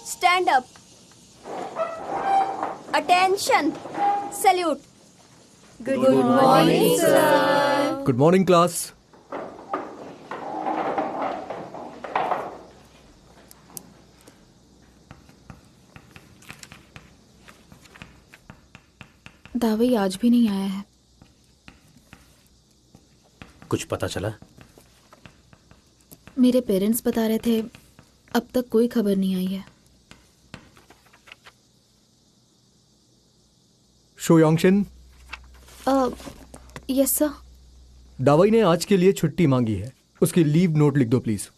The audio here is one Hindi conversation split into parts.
Stand up. Attention. Salute. Good morning, sir. Good morning, class. दावई आज भी नहीं आया है। कुछ पता चला? मेरे पेरेंट्स बता रहे थे अब तक कोई खबर नहीं आई है। शोयांगशिन, यस सर। दावई ने आज के लिए छुट्टी मांगी है। उसकी लीव नोट लिख दो प्लीज।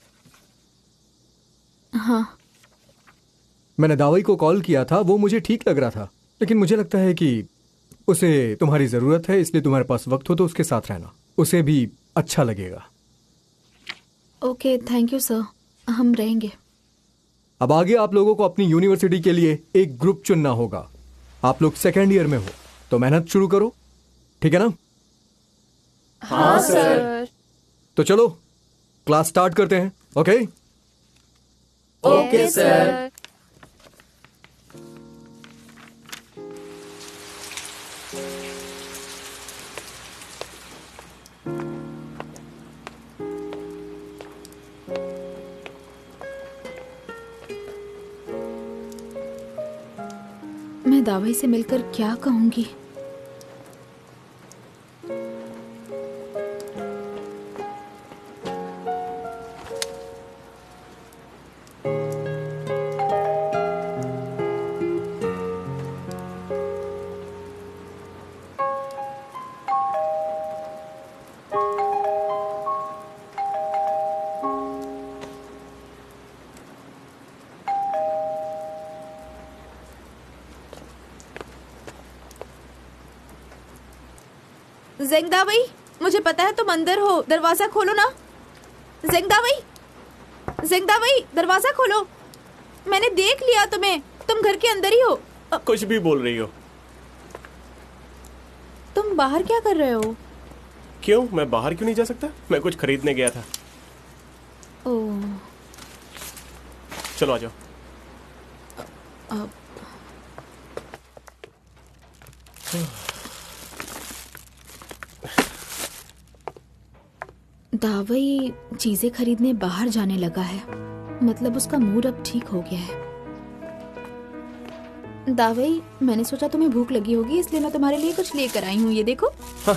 हाँ। मैंने दावई को कॉल किया था, वो मुझे ठीक लग रहा था, लेकिन मुझे लगता है कि उसे तुम्हारी जरूरत है, इसलिए तुम्हारे पास वक्त हो तो उसके साथ रहना, उसे भी अच्छा लगेगा। ओके, थैंक यू सर, हम रहेंगे। अब आगे आप लोगों को अपनी यूनिवर्सिटी के लिए एक ग्रुप चुनना होगा। आप लोग सेकेंड ईयर में हो तो मेहनत शुरू करो, ठीक है ना? हाँ सर। तो चलो क्लास स्टार्ट करते हैं। Okay okay sir. मैं दावई से मिलकर क्या कहूंगी? ज़ेंगदावई, मुझे पता है तुम अंदर हो, दरवाजा खोलो ना। ज़ेंगदावई, ज़ेंगदावई, दरवाजा खोलो। मैंने देख लिया तुम्हें, तुम घर के अंदर ही हो। कुछ भी बोल रही हो? तुम बाहर क्या कर रहे हो? क्यों, मैं बाहर क्यों नहीं जा सकता? मैं कुछ खरीदने गया था। ओह, चलो आ जाओ। दावई चीजें खरीदने बाहर जाने लगा है, मतलब उसका मूड अब ठीक हो गया है। दावई, मैंने सोचा तुम्हें भूख लगी होगी, इसलिए मैं तुम्हारे लिए कुछ लेकर आई हूँ। ये देखो। हाँ,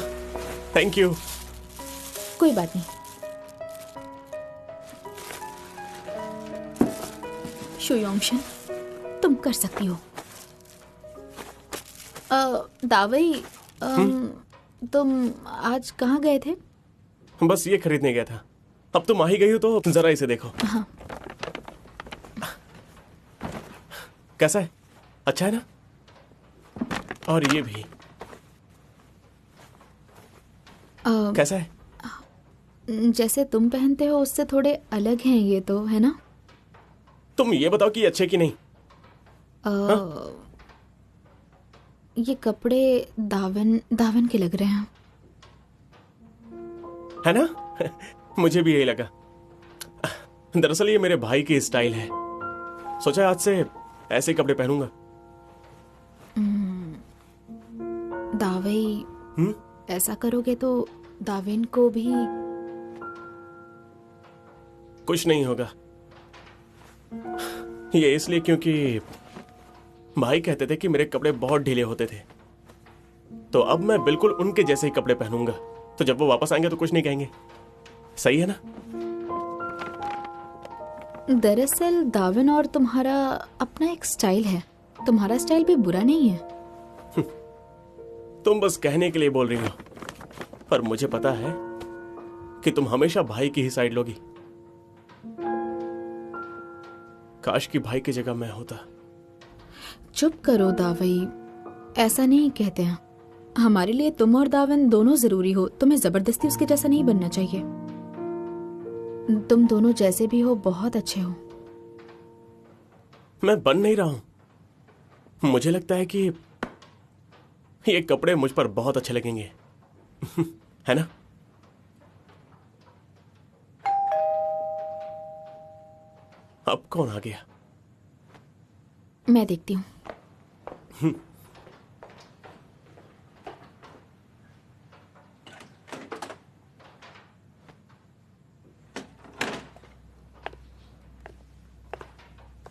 थैंक यू। कोई बात नहीं। शोयांगशिन, तुम कर सकती हो। दावई, तुम आज कहाँ गए थे? बस ये खरीदने गया था। अब तुम आ ही गई हो तो जरा इसे देखो। हाँ। कैसा है? अच्छा है ना? और ये भी कैसा है? जैसे तुम पहनते हो उससे थोड़े अलग हैं ये तो, है ना? तुम ये बताओ कि अच्छे कि नहीं? ये कपड़े दावन के लग रहे हैं, है ना? मुझे भी यही लगा। दरअसल ये मेरे भाई की स्टाइल है। सोचा आज से ऐसे ही कपड़े पहनूंगा। दावई, ऐसा करोगे तो दाविन को भी कुछ नहीं होगा। ये इसलिए क्योंकि भाई कहते थे कि मेरे कपड़े बहुत ढीले होते थे, तो अब मैं बिल्कुल उनके जैसे ही कपड़े पहनूंगा, तो जब वो वापस आएंगे तो कुछ नहीं कहेंगे। सही है ना? दरअसल दाविन और तुम्हारा अपना एक स्टाइल है। तुम्हारा स्टाइल भी बुरा नहीं है। तुम बस कहने के लिए बोल रही हो, पर मुझे पता है कि तुम हमेशा भाई की ही साइड लोगी। काश कि भाई की जगह मैं होता। चुप करो दावई, ऐसा नहीं कहते हैं। हमारे लिए तुम और दाविन दोनों जरूरी हो। तुम्हें जबरदस्ती उसके जैसा नहीं बनना चाहिए। तुम दोनों जैसे भी हो बहुत अच्छे हो। मैं बन नहीं रहा हूं। मुझे लगता है कि ये कपड़े मुझ पर बहुत अच्छे लगेंगे। है ना? अब कौन आ गया? मैं देखती हूँ।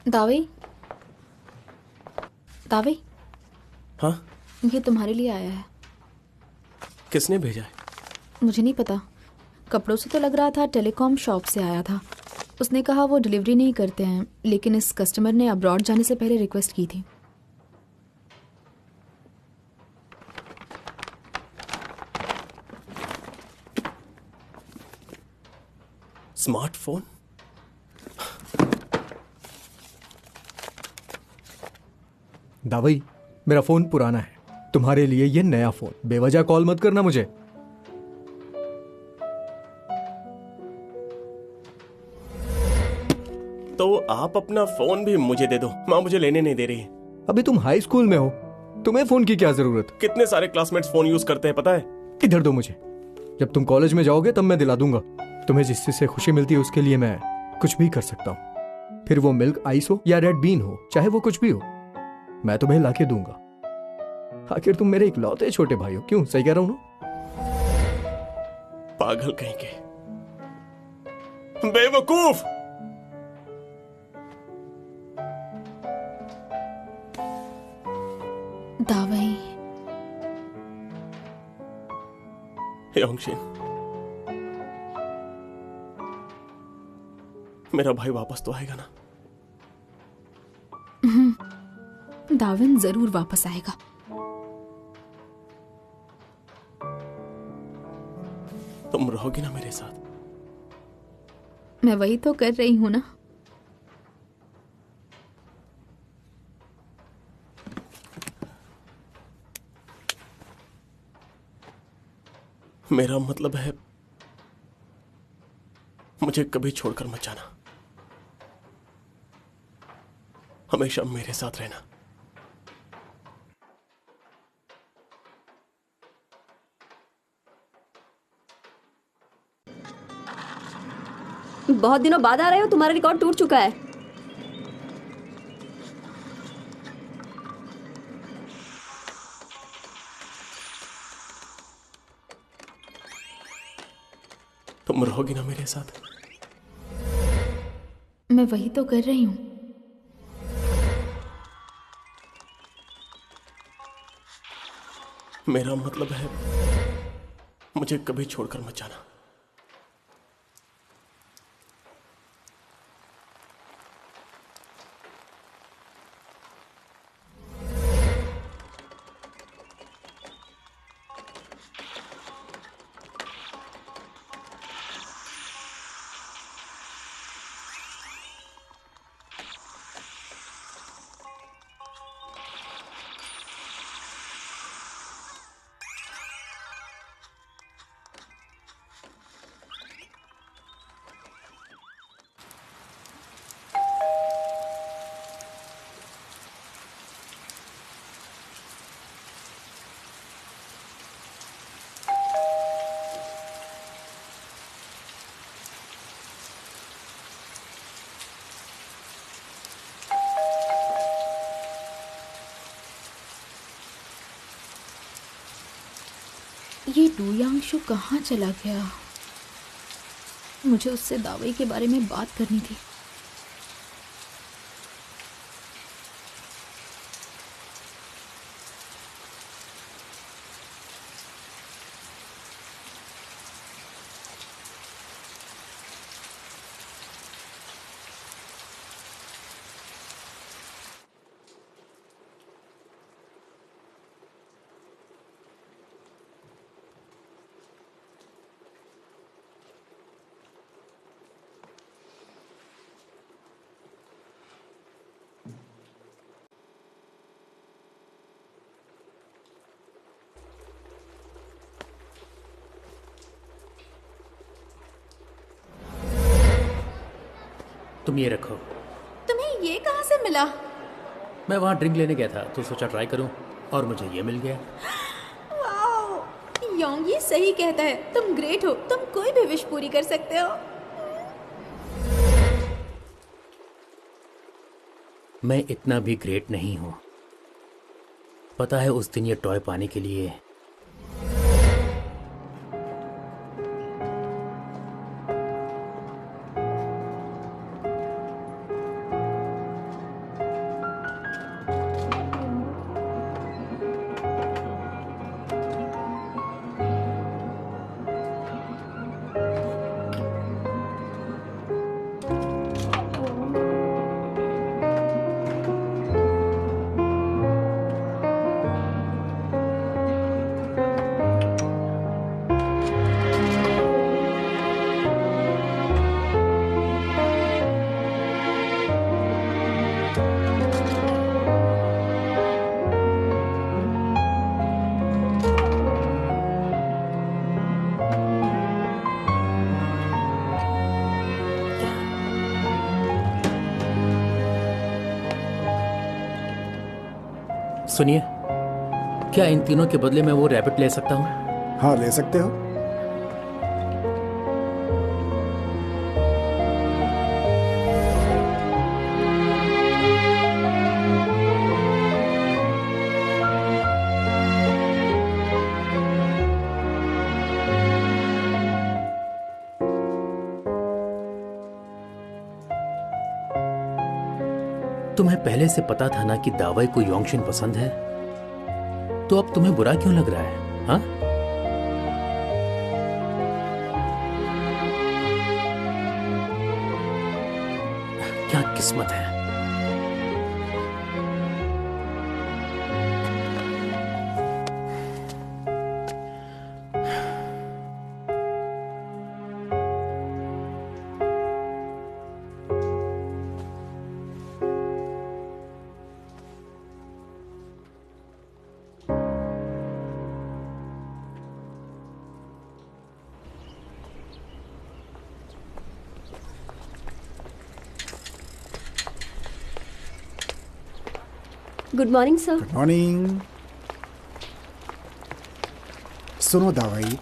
दावे, दावे, हाँ, ये तुम्हारे लिए आया है। किसने भेजा है? मुझे नहीं पता, कपड़ों से तो लग रहा था टेलीकॉम शॉप से आया था। उसने कहा वो डिलीवरी नहीं करते हैं, लेकिन इस कस्टमर ने अब्रॉड जाने से पहले रिक्वेस्ट की थी। स्मार्टफोन? दावई, मेरा फोन पुराना है, तुम्हारे लिए ये नया फोन। बेवजह कॉल मत करना मुझे। तो आप अपना फोन भी मुझे दे दो, माँ मुझे लेने नहीं दे रही है। अभी तुम हाई स्कूल में हो, तुम्हें फोन की क्या जरूरत? कितने सारे क्लासमेट्स फोन यूज करते हैं पता है? इधर दो मुझे। जब तुम कॉलेज में जाओगे तब मैं दिला दूंगा। तुम्हें जिस चीज से खुशी मिलती है उसके लिए मैं कुछ भी कर सकता हूँ, फिर वो मिल्क आइस हो या रेड बीन हो, चाहे वो कुछ भी हो, मैं तुम्हें लाके दूंगा। आखिर तुम मेरे इकलौते छोटे भाई हो। क्यों, सही कह रहा हूं ना? पागल कहीं के, बेवकूफ। दावई, योंगशिन, मेरा भाई वापस तो आएगा ना? दाविन जरूर वापस आएगा। तुम रहोगी ना मेरे साथ? मैं वही तो कर रही हूं ना। मेरा मतलब है, मुझे कभी छोड़कर मत जाना, हमेशा मेरे साथ रहना। बहुत दिनों बाद आ रहे हो, तुम्हारा रिकॉर्ड टूट चुका है। तुम रहोगी ना मेरे साथ? मैं वही तो कर रही हूं। मेरा मतलब है, मुझे कभी छोड़कर मत जाना। ये डूयांशु कहाँ चला गया? मुझे उससे दावई के बारे में बात करनी थी। तुम ये रखो। तुम्हें ये कहाँ से मिला? मैं वहाँ ड्रिंक लेने गया था तो सोचा ट्राई करूं और मुझे ये मिल गया। वाओ, योंग ये सही कहता है, तुम ग्रेट हो, तुम कोई भी विश पूरी कर सकते हो। मैं इतना भी ग्रेट नहीं हूं। पता है उस दिन ये टॉय पाने के लिए सुनिए, क्या इन तीनों के बदले मैं वो रैबिट ले सकता हूँ? हाँ, ले सकते हो। तुम्हें पहले से पता था ना कि दावाई को योंगशिन पसंद है, तो अब तुम्हें बुरा क्यों लग रहा है? हाँ, क्या किस्मत है। Good morning sir. Good morning. सुनो दावाई।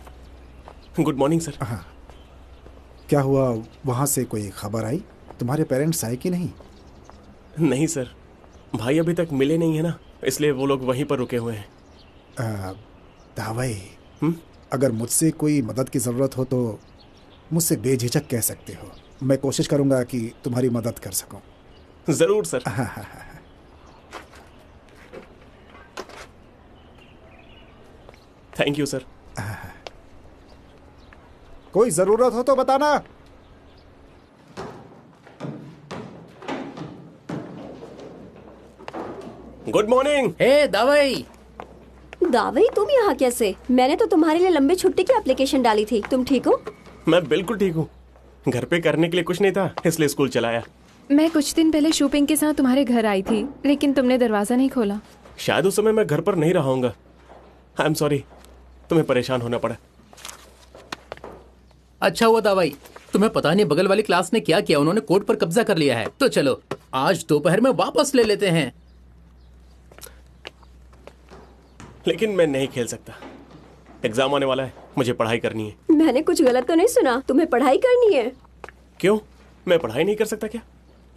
Good morning sir. हाँ, क्या हुआ? वहाँ से कोई खबर आई? तुम्हारे पेरेंट्स आए कि नहीं? नहीं सर, भाई अभी तक मिले नहीं है ना, इसलिए वो लोग वहीं पर रुके हुए हैं। दावाई, अगर मुझसे कोई मदद की ज़रूरत हो तो मुझसे बेझिझक कह सकते हो। मैं कोशिश करूँगा कि तुम्हारी मदद कर सकूँ। ज़रूर सर। हाँ। Thank you sir. कोई ज़रूरत हो तो बताना। Good morning. हे दावाई। दावई, तुम यहाँ कैसे? मैंने तो तुम्हारे लिए लंबी छुट्टी की एप्लीकेशन डाली थी। तुम ठीक हो? मैं बिल्कुल ठीक हूँ। घर पे करने के लिए कुछ नहीं था, इसलिए स्कूल चलाया। मैं कुछ दिन पहले शूपिंग के साथ तुम्हारे घर आई थी, लेकिन तुमने दरवाजा नहीं खोला। शायद उस समय मैं घर पर नहीं रहा हूँगा। आई एम सॉरी, तुम्हें परेशान होना पड़ा। अच्छा हुआ दावाई, तुम्हें पता नहीं बगल वाली क्लास ने क्या किया, उन्होंने कोर्ट पर कब्जा कर लिया है। तो चलो आज दोपहर में वापस ले लेते हैं। लेकिन मैं नहीं खेल सकता, एग्जाम आने वाला है, मुझे पढ़ाई करनी है। मैंने कुछ गलत तो नहीं सुना? तुम्हें पढ़ाई करनी है? क्यों, मैं पढ़ाई नहीं कर सकता क्या?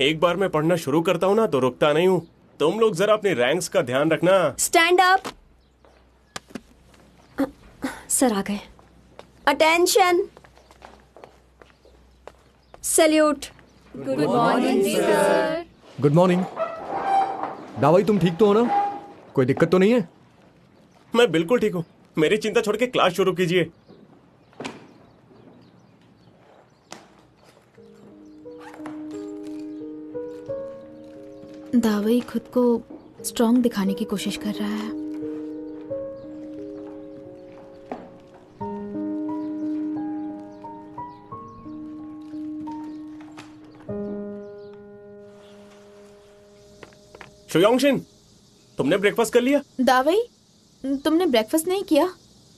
एक बार मैं पढ़ना शुरू करता हूँ ना तो रुकता नहीं हूँ। तुम लोग जरा अपनी रैंक्स का ध्यान रखना। Stand up. सर आ गए। Attention, salute. Good morning sir. Good morning. दावाई, तुम ठीक तो हो ना? कोई दिक्कत तो नहीं है? मैं बिल्कुल ठीक हूँ, मेरी चिंता छोड़ के क्लास शुरू कीजिए। दावाई खुद को स्ट्रांग दिखाने की कोशिश कर रहा है। शुयांगशिन, तुमने ब्रेकफास्ट कर लिया? दावई, तुमने ब्रेकफास्ट नहीं किया?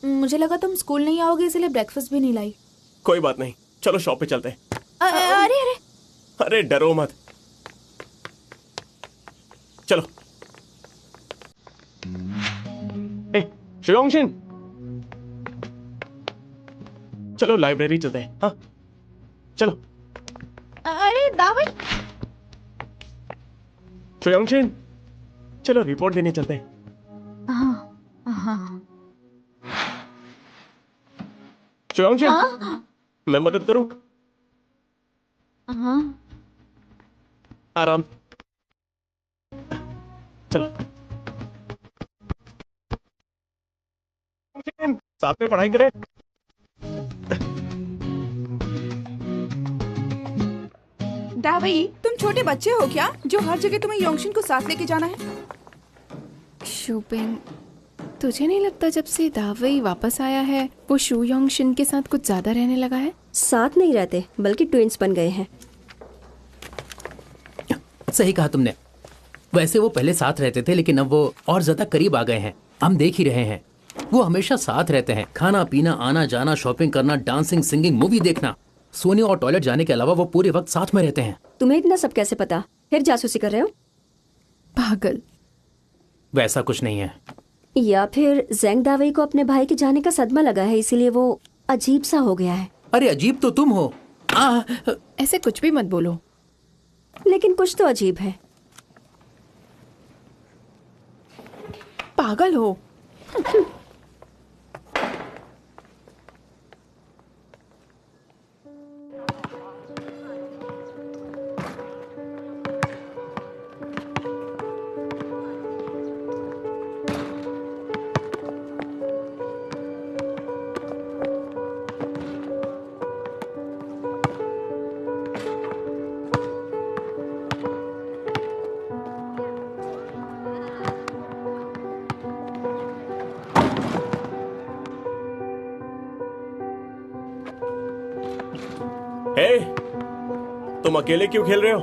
मुझे लगा तुम स्कूल नहीं आओगे, इसलिए ब्रेकफास्ट भी नहीं लाई। कोई बात नहीं, चलो शॉप पे चलते हैं। अरे अरे अरे डरो मत, चलो। शुयांगशिन, चलो लाइब्रेरी चलते हैं। हाँ चलो। अरे दावई, चोयांगशिन, चलो रिपोर्ट देने चलते हैं। चोयांगशिन, मैं मदद करूं? आराम। चलो साथ में पढ़ाई करें। दावई, तुम छोटे बच्चे हो क्या जो हर जगह तुम्हें योंगशिन को साथ लेके जाना है? शूपिंग, तुझे नहीं लगता जब से दावई वापस आया है वो शू योंगशिन के साथ कुछ ज्यादा रहने लगा है? साथ नहीं रहते बल्कि ट्विंस बन गए हैं। सही कहा तुमने। वैसे वो पहले साथ रहते थे लेकिन अब वो और ज्यादा करीब आ गए हैं। हम देख ही रहे हैं, वो हमेशा साथ रहते हैं। खाना पीना, आना जाना, शॉपिंग करना, डांसिंग, सिंगिंग, मूवी देखना, सोने और टॉयलेट जाने के अलावा वो पूरे वक्त साथ में रहते हैं। तुम्हें इतना सब कैसे पता? फिर जासूसी कर रहे हो? पागल। वैसा कुछ नहीं है। या फिर ज़ेंग दावई को अपने भाई के जाने का सदमा लगा है, इसीलिए वो अजीब सा हो गया है। अरे अजीब तो तुम हो। ऐसे कुछ भी मत बोलो। लेकिन कुछ तो अजीब है। पागल हो। हे, तुम अकेले क्यों खेल रहे हो?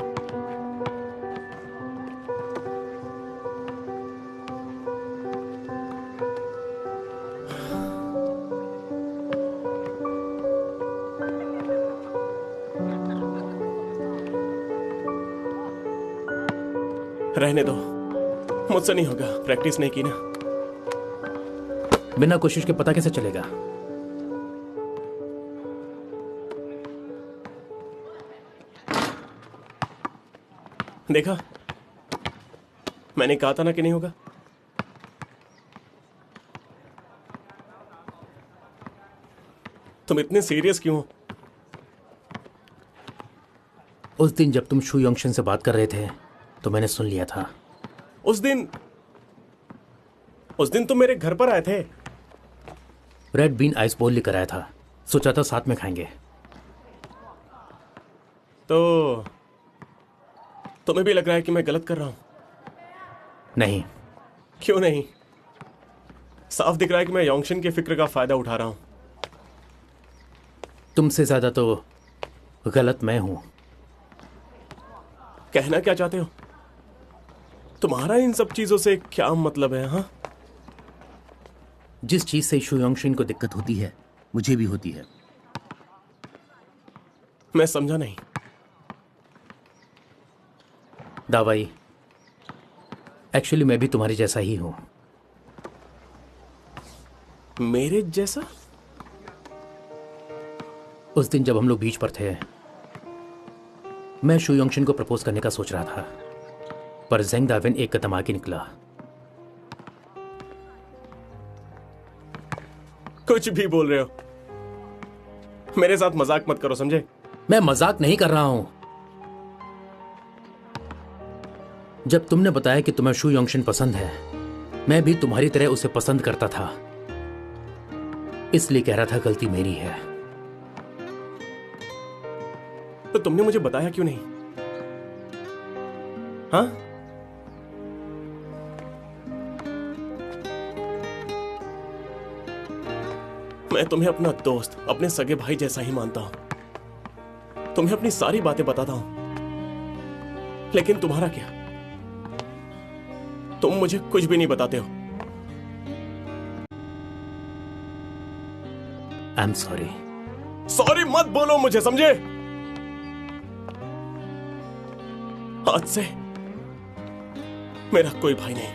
रहने दो, मुझसे नहीं होगा। प्रैक्टिस नहीं की ना। बिना कोशिश के पता कैसे चलेगा? देखा, मैंने कहा था ना कि नहीं होगा। तुम इतने सीरियस क्यों हो? उस दिन जब तुम शू योंगशिन से बात कर रहे थे तो मैंने सुन लिया था। उस दिन तुम मेरे घर पर आए थे। रेड बीन आइस बोल लेकर आया था, सोचा था साथ में खाएंगे। तो तुम्हें भी लग रहा है कि मैं गलत कर रहा हूं? नहीं। क्यों नहीं? साफ दिख रहा है कि मैं योंगशिन की फिक्र का फायदा उठा रहा हूं। तुमसे ज्यादा तो गलत मैं हूं। कहना क्या चाहते हो? तुम्हारा इन सब चीजों से क्या मतलब है? हाँ, जिस चीज से शू योंगशिन को दिक्कत होती है मुझे भी होती है। मैं समझा नहीं। दावाई, एक्चुअली मैं भी तुम्हारी जैसा ही हूं। मेरे जैसा? उस दिन जब हम लोग बीच पर थे, मैं शू योंगशिन को प्रपोज करने का सोच रहा था, पर ज़ेंग दाविन एक कदम आगे निकला। कुछ भी बोल रहे हो। मेरे साथ मजाक मत करो, समझे? मैं मजाक नहीं कर रहा हूं। जब तुमने बताया कि तुम्हें शू योंगशिन पसंद है, मैं भी तुम्हारी तरह उसे पसंद करता था, इसलिए कह रहा था गलती मेरी है। तो तुमने मुझे बताया क्यों नहीं? हाँ? मैं तुम्हें अपना दोस्त, अपने सगे भाई जैसा ही मानता हूं। तुम्हें अपनी सारी बातें बताता हूं, लेकिन तुम्हारा क्या? तुम मुझे कुछ भी नहीं बताते हो। I am sorry. सॉरी मत बोलो मुझे, समझे? आज से मेरा कोई भाई नहीं।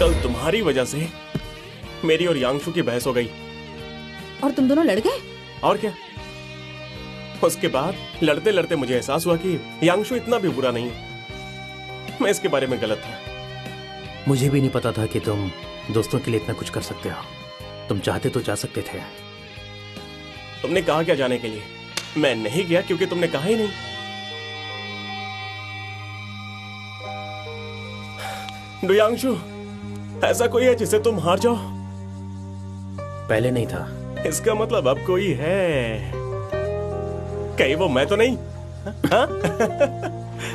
कल तुम्हारी वजह से मेरी और यांगशु की बहस हो गई। और तुम दोनों लड़ गए? और क्या? उसके बाद लड़ते लड़ते मुझे एहसास हुआ कि यांगशु इतना भी बुरा नहीं है। मैं इसके बारे में गलत था। मुझे भी नहीं पता था कि तुम दोस्तों के लिए इतना कुछ कर सकते हो। तुम चाहते तो जा सकते थे। तुमने कहा क्या जाने के लिए? मैं नहीं गया क्योंकि तुमने कहा ही नहीं। डुयांगशु, ऐसा कोई है जिससे तुम हार जाओ? पहले नहीं था। इसका मतलब अब कोई है। कहीं वो मैं तो नहीं? हाँ?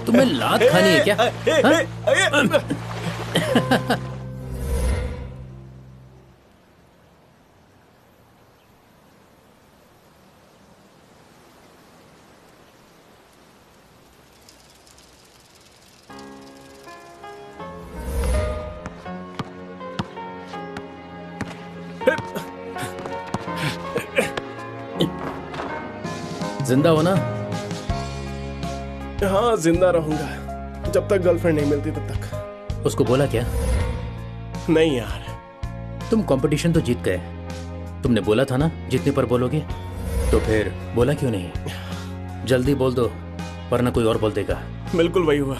तुम्हें लात खानी है क्या? हाँ? जिंदा हो ना? हाँ, जिंदा रहूंगा जब तक गर्लफ्रेंड नहीं मिलती तब तक। उसको बोला क्या? नहीं यार। तुम कंपटीशन तो जीत गए। तुमने बोला था ना जीतने पर बोलोगे, तो फिर बोला क्यों नहीं? जल्दी बोल दो वरना कोई और बोल देगा। बिल्कुल वही हुआ,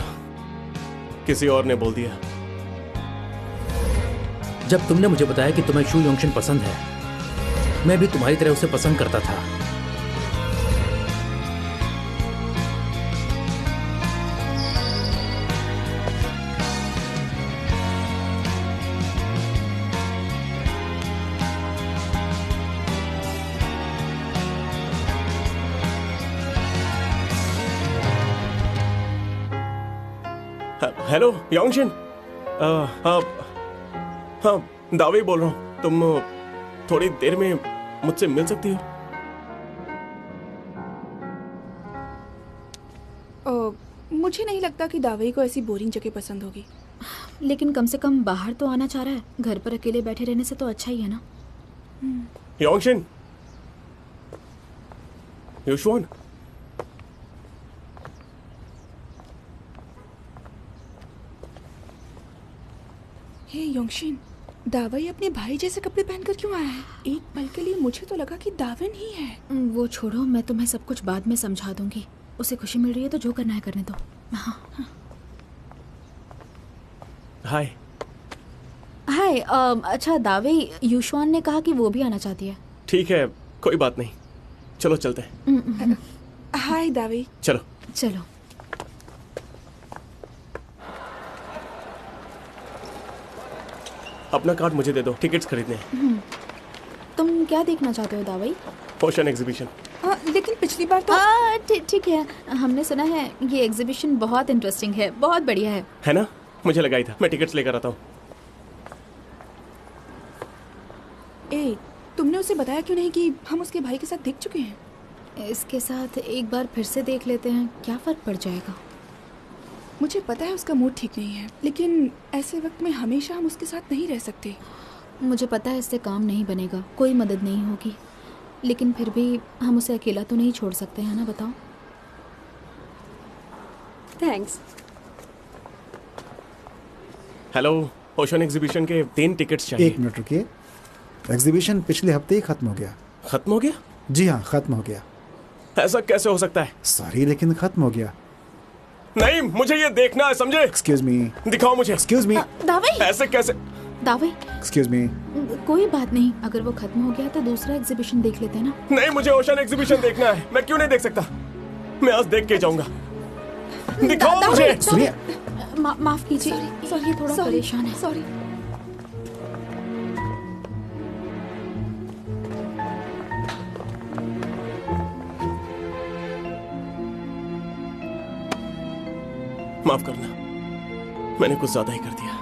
किसी और ने बोल दिया। जब तुमने मुझे बताया कि तुम्हें शू योंगशन पसंद है, मैं भी तुम्हारी तरह उसे पसंद करता था। हेलो योंगशिन, हाँ दावे बोल रहा हूँ। तुम थोड़ी देर में मुझसे मिल सकती हो? मुझे नहीं लगता कि दावई को ऐसी बोरिंग जगह पसंद होगी। लेकिन कम से कम बाहर तो आना चाह रहा है। घर पर अकेले बैठे रहने से तो अच्छा ही है ना। योंगशिन, युशवान, हे योंगशिन, दावई अपने भाई जैसे कपड़े पहनकर क्यों आया है? एक पल के लिए मुझे तो लगा कि दावन ही है। वो छोड़ो, मैं तुम्हें सब कुछ बाद में समझा दूंगी। उसे खुशी मिल रही है तो जो करना है करने दो। हाँ। हाय। हाय। अच्छा दावई, युशवान ने कहा कि वो भी आना चाहती है। ठीक है, कोई बात नहीं, चलो चलते हैं। हाय दावई। चलो चलो। अपना कार्ड मुझे दे दो, टिकट्स खरीदने हैं। तुम क्या देखना चाहते हो दावई? Ocean exhibition. लेकिन पिछली बार तो ठीक है, हमने सुना है ये एग्जीबिशन बहुत इंटरेस्टिंग है, बहुत बढ़िया है ना? मुझे लगा ही था। मैं टिकट्स लेकर आता हूँ। तुमने उसे बताया क्यों नहीं कि हम उसके भाई के साथ देख चुके हैं? इसके साथ एक बार फिर से देख लेते हैं, क्या फर्क पड़ जाएगा। मुझे पता है उसका मूड ठीक नहीं है, लेकिन ऐसे वक्त में हमेशा हम उसके साथ नहीं रह सकते। मुझे पता है इससे काम नहीं बनेगा, कोई मदद नहीं होगी, लेकिन फिर भी हम उसे अकेला तो नहीं छोड़ सकते हैं ना, बताओ। थैंक्स। हेलो, ओशन एग्जीबिशन के 3 टिकट्स चाहिए। 1 मिनट रुकिए। एग्जीबिशन पिछले हफ्ते ही खत्म हो गया। खत्म हो गया? जी हाँ, खत्म हो गया। ऐसा कैसे हो सकता है? सॉरी, लेकिन खत्म हो गया। नहीं, मुझे ये देखना है, समझे? Excuse me. दिखाओ मुझे। Excuse me. दावई। ऐसे कैसे? दावई। Excuse me. कोई बात नहीं, अगर वो खत्म हो गया तो दूसरा एग्जीबिशन देख लेते हैं ना। नहीं, मुझे ओशन एग्जीबिशन देखना है। मैं क्यों नहीं देख सकता? मैं आज देख के जाऊंगा। दिखाओ मुझे। सुनिए। माफ कीजिए, सॉरी, थोड़ा परेशान है। सॉरी। माफ करना, मैंने कुछ ज्यादा ही कर दिया।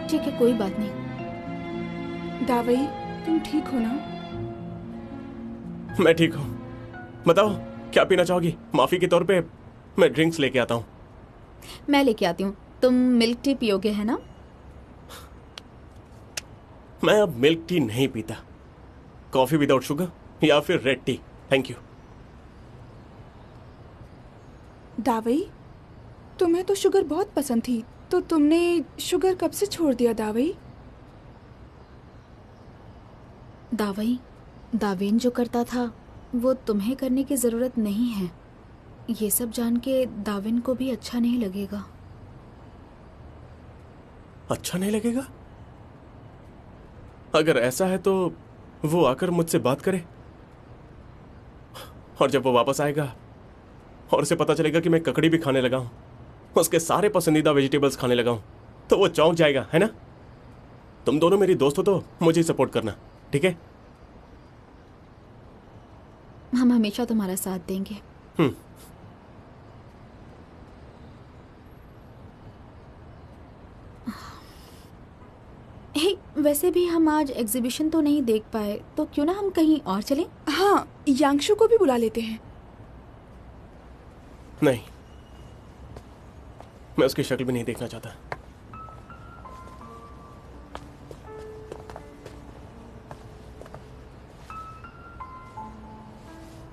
ठीक है, कोई बात नहीं। दावई, तुम ठीक हो ना? मैं ठीक हूँ। बताओ क्या पीना चाहोगी? माफी के तौर पे मैं ड्रिंक्स लेके आता हूँ। मैं लेके आती हूँ। तुम मिल्क टी पियोगे है ना? मैं अब मिल्क टी नहीं पीता। कॉफी विदाउट शुगर या फिर रेड टी, थैंक यू। दावई, तुम्हें तो शुगर बहुत पसंद थी, तो तुमने शुगर कब से छोड़ दिया दावई? दावई, दावेन जो करता था वो तुम्हें करने की ज़रूरत नहीं है। ये सब जान के दाविन को भी अच्छा नहीं लगेगा। अच्छा नहीं लगेगा? अगर ऐसा है तो वो आकर मुझसे बात करे, और जब वो वापस आएगा और उसे पता चलेगा कि मैं ककड़ी भी खाने लगा हूं, उसके सारे पसंदीदा वेजिटेबल्स खाने लगा हूं, तो वो चौंक जाएगा, है ना? तुम दोनों मेरी दोस्त हो तो मुझे सपोर्ट करना, ठीक है? हम हमेशा तुम्हारा साथ देंगे। हे, वैसे भी हम आज एग्जीबिशन तो नहीं देख पाए, तो क्यों ना हम कहीं और चलें? हाँ, यांगशु को भी बुला लेते हैं। नहीं, मैं उसकी शक्ल भी नहीं देखना चाहता।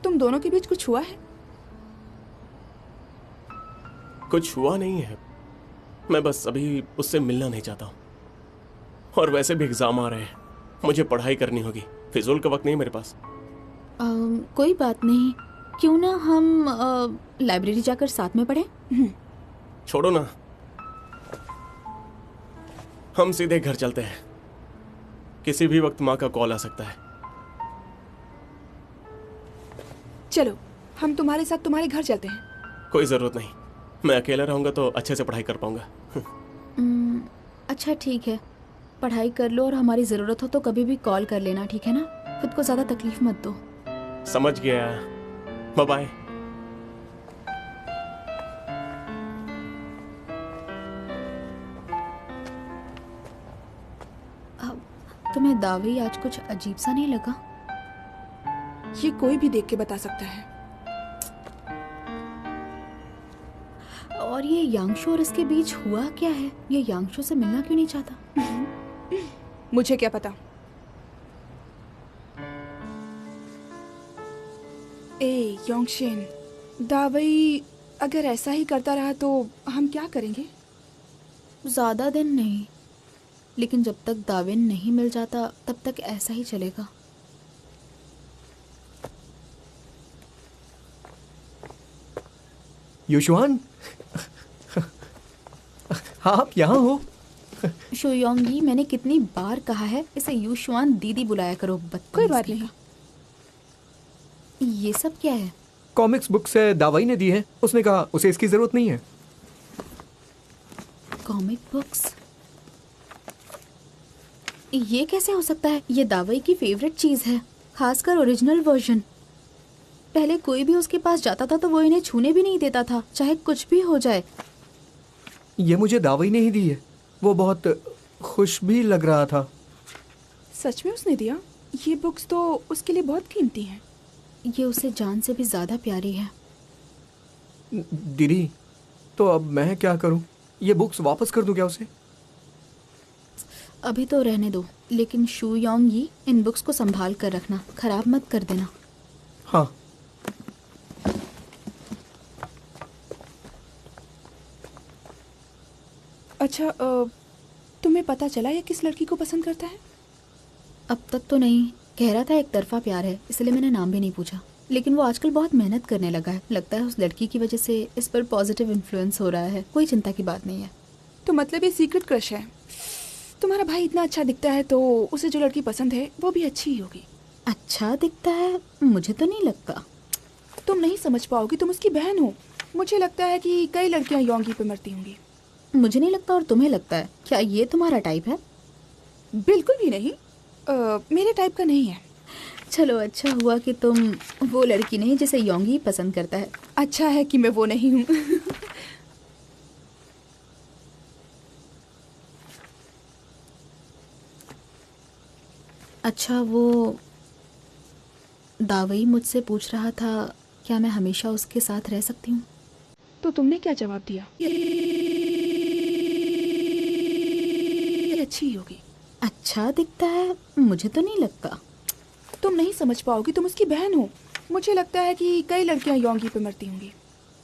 तुम दोनों के बीच कुछ हुआ है? कुछ हुआ नहीं है, मैं बस अभी उससे मिलना नहीं चाहता हूं। और वैसे भी एग्जाम आ रहे हैं, मुझे पढ़ाई करनी होगी, फिजूल का वक्त नहीं मेरे पास। कोई बात नहीं, क्यों ना हम लाइब्रेरी जाकर साथ में पढ़ें? छोड़ो ना, हम सीधे घर चलते हैं। किसी भी वक्त माँ का कॉल आ सकता है। चलो, हम तुम्हारे साथ तुम्हारे घर चलते हैं। कोई जरूरत नहीं, मैं अकेला रहूंगा तो अच्छे से पढ़ाई कर पाऊंगा। अच्छा ठीक है, पढ़ाई कर लो और हमारी ज़रूरत हो तो कभी भी कॉल कर लेना, ठीक है ना? खुद को ज़्यादा तकलीफ मत दो। समझ गया, बाय बाय। तुम्हें दावी आज कुछ अजीब सा नहीं लगा? ये कोई भी देख के बता सकता है। और ये यांगशु और इसके बीच हुआ क्या है? ये यांगशु से मिलना क्यों नहीं चाहता? मुझे क्या पता। ए योंगशिन, दावई अगर ऐसा ही करता रहा तो हम क्या करेंगे? ज़्यादा दिन नहीं, लेकिन जब तक दाविन नहीं मिल जाता तब तक ऐसा ही चलेगा। युशुआन, हाँ आप यहाँ हो? शोयोंगी, मैंने कितनी बार कहा है इसे युशुआन दीदी बुलाया करो। कोई बात नहीं। ये सब क्या है? कॉमिक्स बुक से दावाई ने दी है, उसने कहा उसे इसकी जरूरत नहीं है। Comic books? ये कैसे हो सकता है? ये दावाई की फेवरेट चीज है, खासकर ओरिजिनल वर्जन। पहले कोई भी उसके पास जाता था तो वो इन्हें छूने भी नहीं देता था, चाहे कुछ भी हो जाए। ये मुझे दावाई ने ही दी है, वो बहुत खुश भी लग रहा था। सच में उसने दिया? ये बुक्स तो उसके लिए बहुत कीमती हैं। ये उसे जान से भी ज्यादा प्यारी है। दीदी, तो अब मैं क्या करूं? ये बुक्स वापस कर दूं क्या उसे? अभी तो रहने दो, लेकिन शू योंगी इन बुक्स को संभाल कर रखना, खराब मत कर देना। हाँ। अच्छा, तुम्हें पता चला ये किस लड़की को पसंद करता है? अब तक तो नहीं, कह रहा था एक तरफा प्यार है, इसलिए मैंने नाम भी नहीं पूछा। लेकिन वो आजकल बहुत मेहनत करने लगा है, लगता है उस लड़की की वजह से इस पर पॉजिटिव इन्फ्लुएंस हो रहा है। कोई चिंता की बात नहीं है। तो मतलब ये सीक्रेट क्रश है? तुम्हारा भाई इतना अच्छा दिखता है तो उसे जो लड़की पसंद है वो भी अच्छी ही होगी। अच्छा दिखता है? मुझे तो नहीं लगता। तुम नहीं समझ पाओगी, तुम उसकी बहन हो। मुझे लगता है कि कई लड़कियां योंगी पे मरती होंगी। मुझे नहीं लगता, और तुम्हें लगता है? क्या ये तुम्हारा टाइप है? बिल्कुल भी नहीं, मेरे टाइप का नहीं है। चलो, अच्छा हुआ कि तुम वो लड़की नहीं जिसे योंगी पसंद करता है। अच्छा है कि मैं वो नहीं हूँ। अच्छा, वो दावई मुझसे पूछ रहा था क्या मैं हमेशा उसके साथ रह सकती हूँ? तो तुमने क्या जवाब दिया? ये अच्छी होगी। अच्छा दिखता है? मुझे तो नहीं लगता। तुम नहीं समझ पाओगी, तुम उसकी बहन हो। मुझे लगता है कि कई लड़कियां योंगी पे मरती होंगी।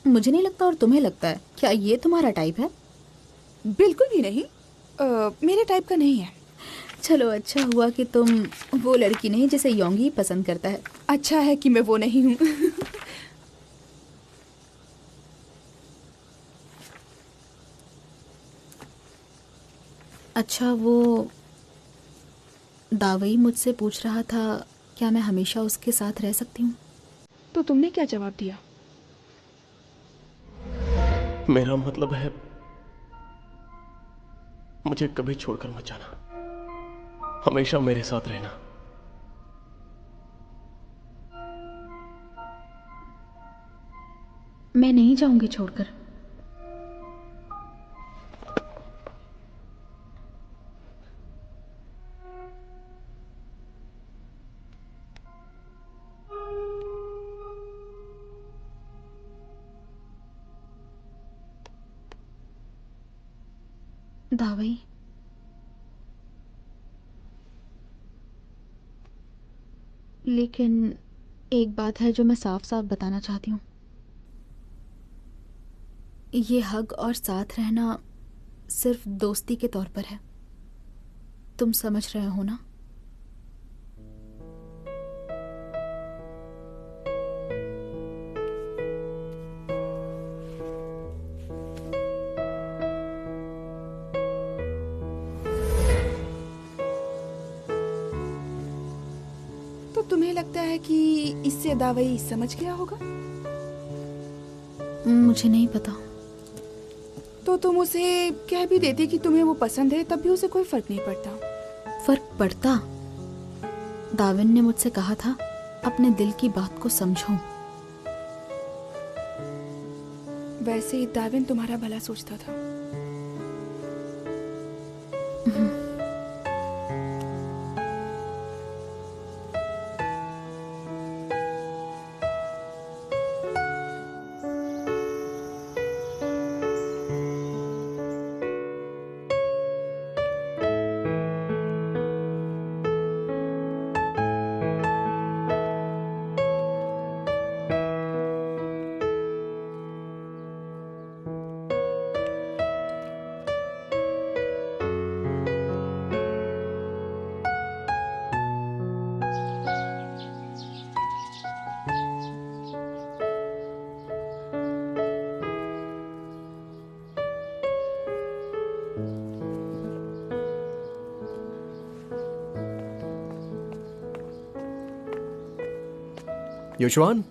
मुझे नहीं लगता, और तुम्हें लगता है? क्या ये तुम्हारा टाइप है? बिल्कुल भी नहीं, मेरे टाइप का नहीं है। चलो अच्छा हुआ कि तुम वो लड़की नहीं जिसे योंगी पसंद करता है। अच्छा है कि मैं वो नहीं हूँ। अच्छा, वो दावई मुझसे पूछ रहा था क्या मैं हमेशा उसके साथ रह सकती हूँ। तो तुमने क्या जवाब दिया? मेरा मतलब है मुझे कभी छोड़कर मत जाना, हमेशा मेरे साथ रहना। मैं नहीं जाऊंगी छोड़कर। दावई, लेकिन एक बात है जो मैं साफ साफ बताना चाहती हूँ। ये हग और साथ रहना सिर्फ दोस्ती के तौर पर है। तुम समझ रहे हो ना? तो तुम्हें लगता है कि इससे दावई समझ गया होगा? मुझे नहीं पता। तो तुम उसे कह भी देती कि तुम्हें वो पसंद है, तब भी उसे कोई फर्क नहीं पड़ता। फर्क पड़ता। दाविन ने मुझसे कहा था अपने दिल की बात को समझो। वैसे ही दाविन तुम्हारा भला सोचता था। योशवान,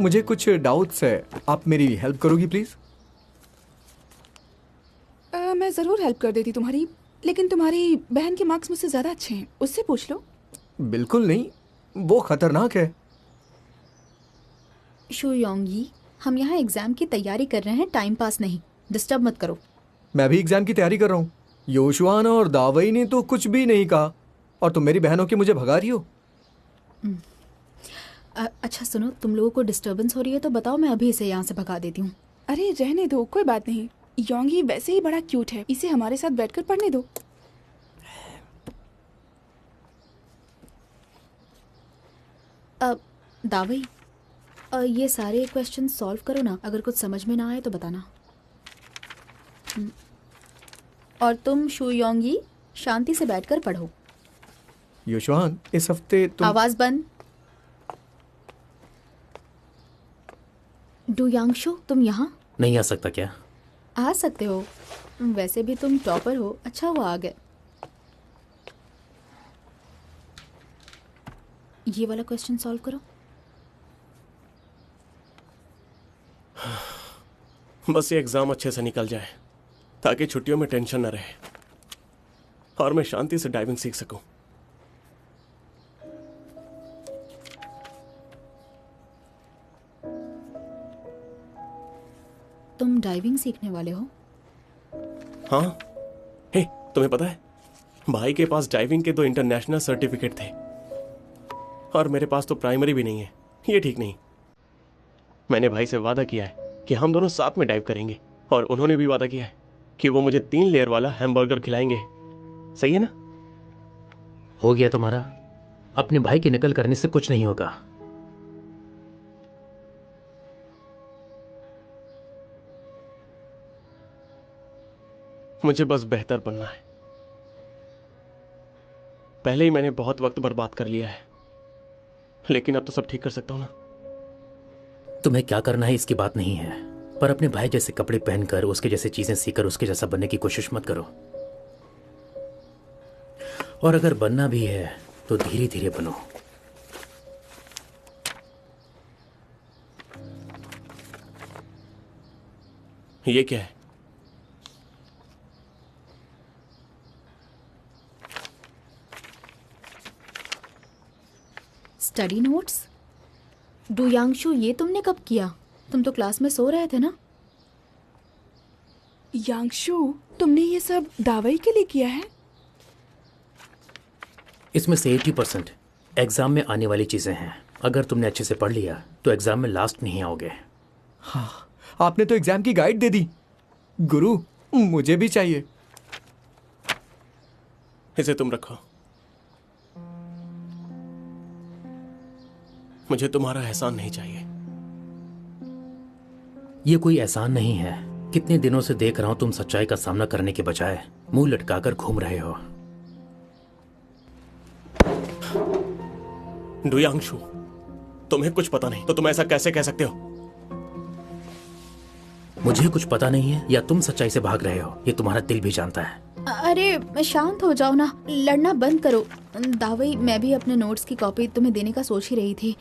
मुझे कुछ डाउट्स है, आप मेरी हेल्प करोगी प्लीज? मैं जरूर हेल्प कर देती तुम्हारी, लेकिन तुम्हारी बहन के मार्क्स मुझसे ज्यादा अच्छे हैं, उससे पूछ लो। बिल्कुल नहीं, वो खतरनाक है। शु योंगी, हम यहाँ एग्जाम की तैयारी कर रहे हैं, टाइम पास नहीं। डिस्टर्ब मत करो। मैं भी एग्जाम की तैयारी कर रहा हूँ। योशवान और दावई ने तो कुछ भी नहीं कहा और तुम मेरी बहनों की मुझे भगा रही हो। अच्छा सुनो, तुम लोगों को डिस्टर्बेंस हो रही है तो बताओ, मैं अभी इसे यहाँ से भगा देती हूँ। अरे रहने दो, कोई बात नहीं। योंगी वैसे ही बड़ा क्यूट है, इसे हमारे साथ बैठकर पढ़ने दो। दावई, ये सारे क्वेश्चन सॉल्व करो ना, अगर कुछ समझ में ना आए तो बताना। और तुम शु योंगी शांति से बैठकर पढ़ो। योशवान, इस हफ्ते तुम आवाज बंद। डू यांगशु, तुम यहाँ नहीं आ सकता क्या? आ सकते हो, वैसे भी तुम टॉपर हो। अच्छा वो आ गए। ये वाला क्वेश्चन सॉल्व करो। बस ये एग्जाम अच्छे से निकल जाए ताकि छुट्टियों में टेंशन न रहे और मैं शांति से डाइविंग सीख सकूं। तुम डाइविंग सीखने वाले हो? हाँ, हे तुम्हें पता है भाई के पास डाइविंग के 2 इंटरनेशनल सर्टिफिकेट थे और मेरे पास तो प्राइमरी भी नहीं है। ये ठीक नहीं। मैंने भाई से वादा किया है कि हम दोनों साथ में डाइव करेंगे और उन्होंने भी वादा किया है कि वो मुझे 3 लेयर वाला हैमबर्गर खिलाएंगे। सही है ना? हो गया तुम्हारा। अपने भाई की नकल करने से कुछ नहीं होगा। मुझे बस बेहतर बनना है। पहले ही मैंने बहुत वक्त बर्बाद कर लिया है, लेकिन अब तो सब ठीक कर सकता हूँ ना। तुम्हें क्या करना है इसकी बात नहीं है, पर अपने भाई जैसे कपड़े पहनकर, उसके जैसे चीजें सीखकर उसके जैसा बनने की कोशिश मत करो। और अगर बनना भी है तो धीरे धीरे बनो। ये क्या है? Study notes? डुयांगशु, ये तुमने कब किया? तुम तो क्लास में सो रहे थे ना। यांगशु, तुमने ये सब दावई के लिए किया है? इसमें से 80% एग्जाम में आने वाली चीजें हैं। अगर तुमने अच्छे से पढ़ लिया तो एग्जाम में लास्ट नहीं आओगे। हाँ, आपने तो एग्जाम की गाइड दे दी। गुरु, मुझे भी चाहिए। इसे तुम रखो। मुझे तुम्हारा एहसान नहीं चाहिए। ये कोई एहसान नहीं है। कितने दिनों से देख रहा हूं तुम सच्चाई का सामना करने के बजाय मुंह लटकाकर घूम रहे हो। डुयांगशु, तुम्हें कुछ पता नहीं तो तुम ऐसा कैसे कह सकते हो? मुझे कुछ पता नहीं है या तुम सच्चाई से भाग रहे हो, ये तुम्हारा दिल भी जानता है। अरे शांत हो जाओ ना, लड़ना बंद करो। दावई, मैं भी अपने नोट्स की कॉपी तुम्हें देने का सोच ही रही थी,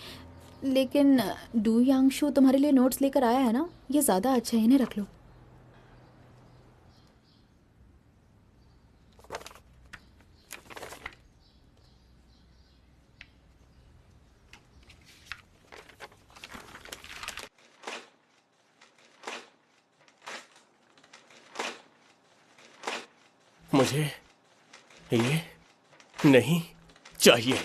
लेकिन डुयांगशु तुम्हारे लिए नोट्स लेकर आया है ना, ये ज्यादा अच्छा है, इन्हें रख लो। मुझे ये नहीं चाहिए।